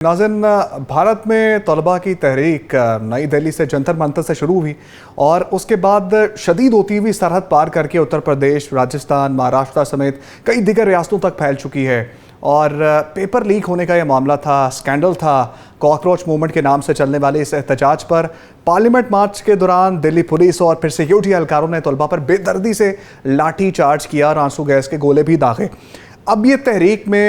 नाज़िन, भारत में तलबा की तहरीक नई दिल्ली से जंतर मंतर से शुरू हुई और उसके बाद शदीद होती हुई सरहद पार करके उत्तर प्रदेश, राजस्थान, महाराष्ट्र समेत कई दीगर रियासतों तक फैल चुकी है। और पेपर लीक होने का यह मामला था, स्कैंडल था। कॉकरोच मूवमेंट के नाम से चलने वाले इस एहतजाज पर पार्लियामेंट मार्च के दौरान दिल्ली पुलिस और फिर सिक्योरिटी एहलकारों ने तलबा पर बेदर्दी से लाठी चार्ज किया और आंसू गैस के गोले भी दागे। अब ये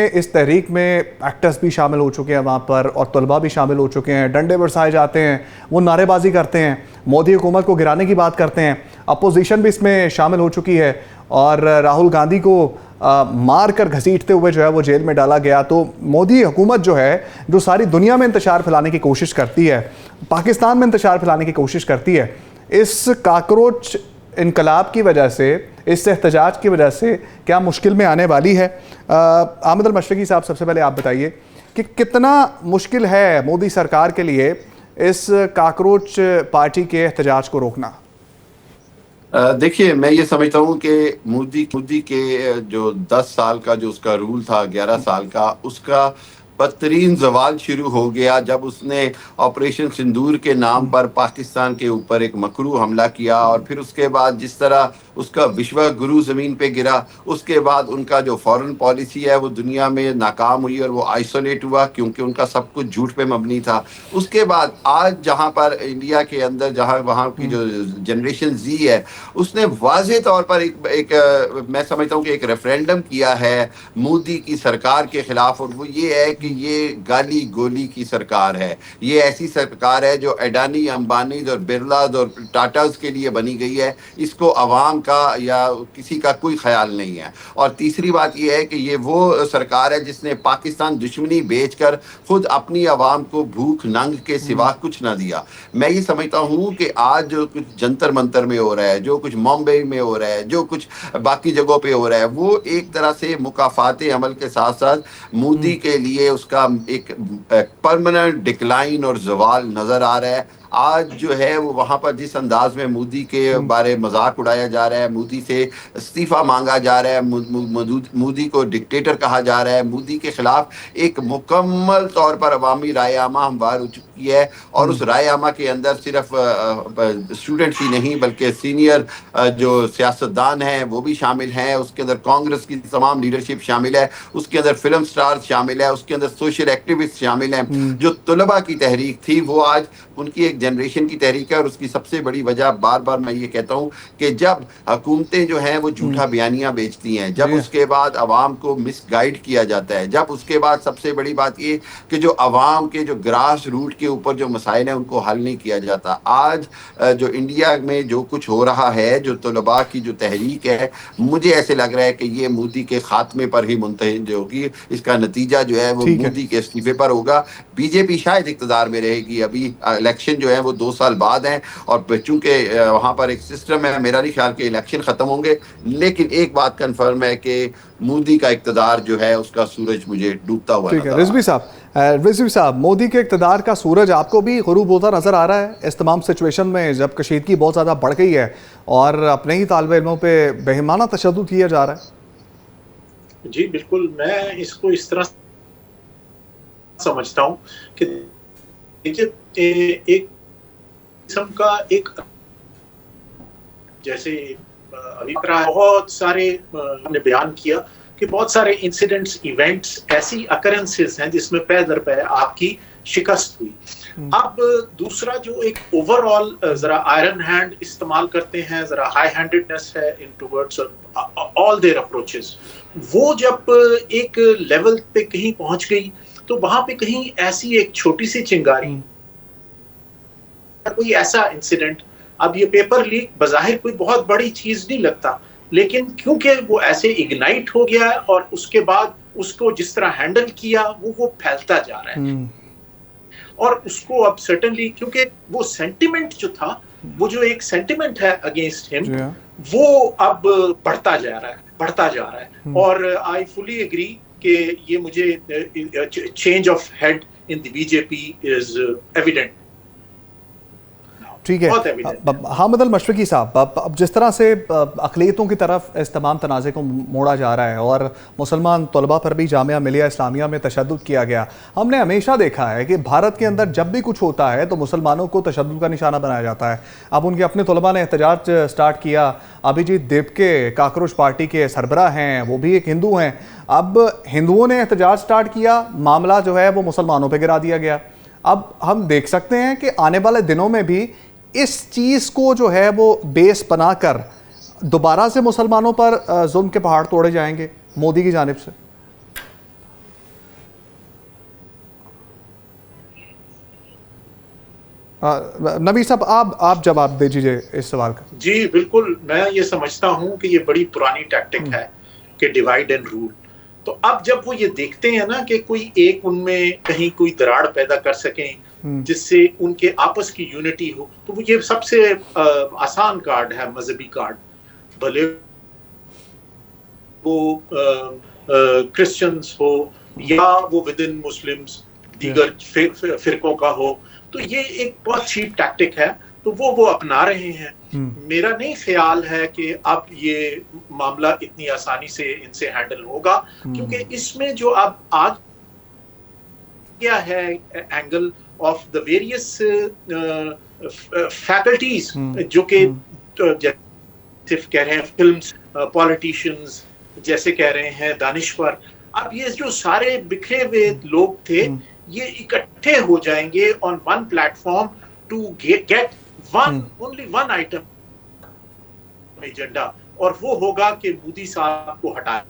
इस तहरीक में एक्टर्स भी शामिल हो चुके हैं वहाँ पर और तलबा भी शामिल हो चुके हैं। डंडे बरसाए जाते हैं, वो नारेबाजी करते हैं, मोदी हुकूमत को गिराने की बात करते हैं। अपोजिशन भी इसमें शामिल हो चुकी है और राहुल गांधी को मार कर घसीटते हुए जो है वो जेल में डाला गया। तो मोदी हुकूमत जो है, जो सारी दुनिया में इंतशार फैलाने की कोशिश करती है, पाकिस्तान में इंतशार फैलाने की कोशिश करती है, इस काकरोच इनकलाब की वजह से, इस एहतजाज की वजह से क्या मुश्किल में आने वाली है? आमिर अल मशरकी साहब, सबसे पहले आप बताइए कि कितना मुश्किल है मोदी सरकार के लिए इस काकरोच पार्टी के एहतजाज को रोकना? देखिए, मैं ये समझता हूँ कि मोदी के जो 10 साल का जो उसका रूल था, 11 साल का, उसका बदतरीन ज़वाल शुरू हो गया जब उसने ऑपरेशन सिंदूर के नाम पर पाकिस्तान के ऊपर एक मकरू हमला किया। और फिर उसके बाद जिस तरह उसका विश्व गुरु ज़मीन पे गिरा, उसके बाद उनका जो फॉरेन पॉलिसी है वो दुनिया में नाकाम हुई और वो आइसोलेट हुआ, क्योंकि उनका सब कुछ झूठ पे मबनी था। उसके बाद आज जहाँ पर इंडिया के अंदर, जहाँ वहाँ की जो जनरेशन जी है, उसने वाज़े तौर पर मैं समझता हूँ कि एक रेफरेंडम किया है मोदी की सरकार के खिलाफ। और वो ये है कि ये गाली गोली की सरकार है। ये ऐसी सरकार है जो अडानी, अंबानी और बिरलाज और टाटाज के लिए बनी गई है। इसको अवाम का या किसी का कोई ख्याल नहीं है। और तीसरी बात यह है कि ये वो सरकार है जिसने पाकिस्तान दुश्मनी बेचकर खुद अपनी आवाम को भूख नंग के सिवा कुछ ना दिया। मैं ये समझता हूँ कि आज जो कुछ जंतर मंतर में हो रहा है, जो कुछ मुंबई में हो रहा है, जो कुछ बाकी जगहों पे हो रहा है, वो एक तरह से मुकाफाते अमल के साथ साथ मोदी के लिए उसका एक परमानेंट डिक्लाइन और जवाल नजर आ रहा है। आज जो है वो वहां पर जिस अंदाज में मोदी के बारे मजाक उड़ाया जा रहा है, मोदी से इस्तीफा मांगा जा रहा है, मोदी को डिक्टेटर कहा जा रहा है, मोदी के खिलाफ एक मुकम्मल तौर पर अवामी राय आमा हमवार हो चुकी है। और उस राय आमा के अंदर सिर्फ स्टूडेंट्स ही नहीं बल्कि सीनियर जो सियासतदान हैं वो भी शामिल हैं। उसके अंदर कांग्रेस की तमाम लीडरशिप शामिल है, उसके अंदर फिल्म स्टार्स शामिल है, उसके अंदर सोशल एक्टिविस्ट शामिल हैं। जो तलबा की तहरीक थी वो आज उनकी एक जनरेशन की तहरीक है। और उसकी सबसे बड़ी वजह, बार बार मैं ये कहता हूँ कि जब हुकूमतें जो हैं वो झूठा बयानियां बेचती हैं, जब उसके बाद अवाम को मिसगाइड किया जाता है, जब उसके बाद सबसे बड़ी बात ये कि जो अवाम के जो ग्रास रूट के ऊपर जो मसाइल हैं उनको हल नहीं किया जाता। आज जो इंडिया में जो कुछ हो रहा है, जो तलबा की जो तहरीक है, मुझे ऐसे लग रहा है कि ये मोदी के खात्मे पर ही मुंतहिज होगी। इसका नतीजा जो है वो मोदी के इस्तीफे पर होगा। बीजेपी शायद इक़्तिदार में रहेगी। अभी इलेक्शन जो है वो 2 साल बाद हैं और चूंकि वहां पर एक सिस्टम है, मेरा नहीं ख्याल कि इलेक्शन खत्म होंगे। लेकिन एक बात कंफर्म है कि मोदी का इक़्तिदार जो है उसका सूरज मुझे डूबता हुआ नजर आ रहा है। रिजवी साहब, मोदी के इक़्तिदार का सूरज आपको भी गुरूब होता नजर आ रहा है इस तमाम सिचुएशन में, जब कशीदगी बहुत ज़्यादा बढ़ गई है और अपने ही तालिब इल्मों पे बेईमाना तशद्दुद किया जा रहा है? जी बिल्कुल, मैं इसको इस तरह समझता हूँ कि देखिए, एक किस्म का एक जैसे अभिप्राय बहुत सारे ने बयान किया कि बहुत सारे इंसिडेंट्स, इवेंट्स, ऐसी अकरेंसेस हैं जिसमें पै दर पै आपकी शिकस्त हुई। अब दूसरा जो एक ओवरऑल जरा आयरन हैंड इस्तेमाल करते हैं, जरा हाई हैंडेडनेस है in towards all their approaches, वो जब एक लेवल पे कहीं पहुंच गई तो वहां पे कहीं ऐसी एक छोटी सी चिंगारी, कोई ऐसा इंसिडेंट, अब ये पेपर लीक बज़ाहिर कोई बहुत बड़ी चीज नहीं लगता, लेकिन क्योंकि वो ऐसे इग्नाइट हो गया है और उसके बाद उसको जिस तरह हैंडल किया वो फैलता जा रहा है। और उसको अब सर्टेनली, क्योंकि वो सेंटिमेंट जो था, वो जो एक सेंटिमेंट है अगेंस्ट हिम, वो अब बढ़ता जा रहा है। और आई फुली एग्री कि ये मुझे change of head in the BJP is evident. ठीक है। बहुत एविडेंट। हामिद अल-मशरिकी साहब, अब जिस तरह से अक़लियतों की तरफ इस तमाम तनाज़े को मोड़ा जा रहा है और मुसलमान तलबा पर भी जामिया मिलिया इस्लामिया में तशद्दुद किया गया, हमने हमेशा देखा है कि भारत के अंदर जब भी कुछ होता है तो मुसलमानों को तशद्दुद का निशाना बनाया जाता है। अब उनके अपने तलबा ने एहतजाज स्टार्ट किया। अभिजीत देवके काकरोच पार्टी के सरबराह हैं, वो भी एक हिंदू हैं। अब हिंदुओं ने एहतजाज स्टार्ट किया, मामला जो है वो मुसलमानों पर गिरा दिया गया। अब हम देख सकते हैं कि आने वाले दिनों में भी इस चीज़ को जो है वो बेस बनाकर दोबारा से मुसलमानों पर जुल्म के पहाड़ तोड़े जाएंगे मोदी की जानिब से। नबी साहब, आप जवाब दे दीजिए इस सवाल का। जी बिल्कुल, मैं ये समझता हूं कि ये बड़ी पुरानी टैक्टिक है कि डिवाइड एंड रूल। तो अब जब वो ये देखते हैं ना कि कोई एक उनमें कहीं कोई दरार पैदा कर सकें जिससे उनके आपस की यूनिटी हो, तो वो ये सबसे आसान कार्ड है, मजहबी कार्ड। भले वो क्रिश्चियंस हो या वो विद इन मुस्लिम्स दीगर फिरकों का हो, तो ये एक बहुत चीप टैक्टिक है, तो वो अपना रहे हैं। मेरा नहीं ख्याल है कि अब ये मामला इतनी आसानी से इनसे हैंडल होगा, क्योंकि इसमें जो अब आज क्या है angle of the various faculties जो कि सिर्फ कह रहे हैं फिल्म्स, पॉलिटिशियंस जैसे कह रहे हैं, दानिश्वर, अब ये जो सारे बिखरे हुए लोग थे ये इकट्ठे हो जाएंगे on one platform to get only one item agenda, और वो होगा कि मोदी साहब को हटाए।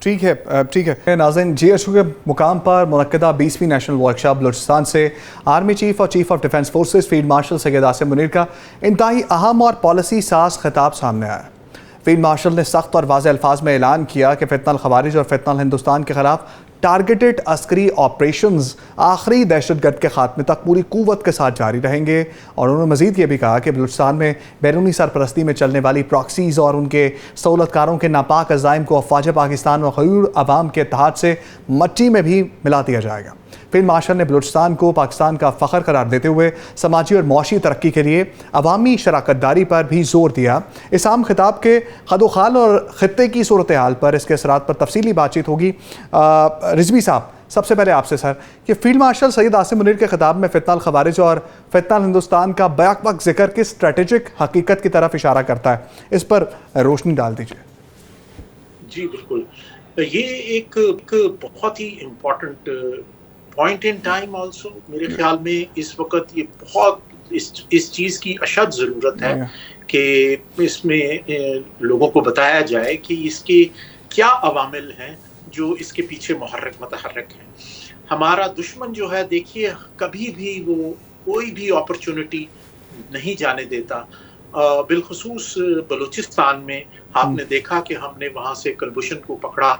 ठीक है नाज़रीन, GSU के मुकाम पर मुनक्किदा 20वीं नेशनल वर्कशॉप बलूचिस्तान से आर्मी चीफ और chief of defence forces field marshal Syed Asim Munir का इंतहाई अहम और पॉलिसी साज खिताब सामने आया। फील्ड मार्शल ने सख्त और वाज़ेह अल्फाज में ऐलान किया कि फितनल खवारिज और फितनल हिंदुस्तान के खिलाफ टारगेटेड अस्करी ऑपरेशंस आखिरी दहशतगर्द के खात्मे तक पूरी कुव्वत के साथ जारी रहेंगे। और उन्होंने मजीद ये भी कहा कि बलूचिस्तान में बैरूनी सरपरस्ती में चलने वाली प्रॉक्सीज़ और उनके सहूलतकारों के नापाक अज़ाइम को अफ़वाज पाकिस्तान और ग़यूर अवाम के इत्तेहाद से मट्टी में भी मिला दिया जाएगा। फील्ड मार्शल ने बलूचिस्तान को पाकिस्तान का फ़ख्र करार देते हुए समाजी और मौशी तरक्की के लिए अवामी शराकतदारी पर भी जोर दिया। इस आम खिताब के खदोखाल और ख़ित्ते की सूरत हाल पर, इसके असरात पर तफसीली बातचीत होगी। रिजवी साहब, सबसे पहले आपसे सर, कि फील्ड मार्शल सैयद आसिम मुनीर के खिताब में फितनल खवारिज और फितनल हिंदुस्तान का बैक वक्त जिक्र किस स्ट्रेटेजिक हकीकत की तरफ इशारा करता है, इस पर रोशनी डाल दीजिए। जी बिल्कुल, ये एक बहुत ही important point in time also, मेरे ख्याल में इस वक्त ये बहुत इस चीज़ की अशद ज़रूरत है कि इसमें लोगों को बताया जाए कि इसके क्या अवामिल हैं जो इसके पीछे मुतहर्रिक हैं। हमारा दुश्मन जो है, देखिए, कभी भी वो कोई भी अपॉर्चुनिटी नहीं जाने देता। बिलखुसूस बलूचिस्तान में आपने देखा कि हमने वहाँ से कुलभूषण को पकड़ा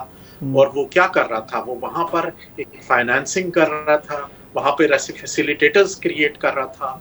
और वो क्या कर रहा था, वो वहाँ पर एक फाइनेंसिंग कर रहा था, वहाँ पे फैसिलिटेटर्स क्रिएट कर रहा था,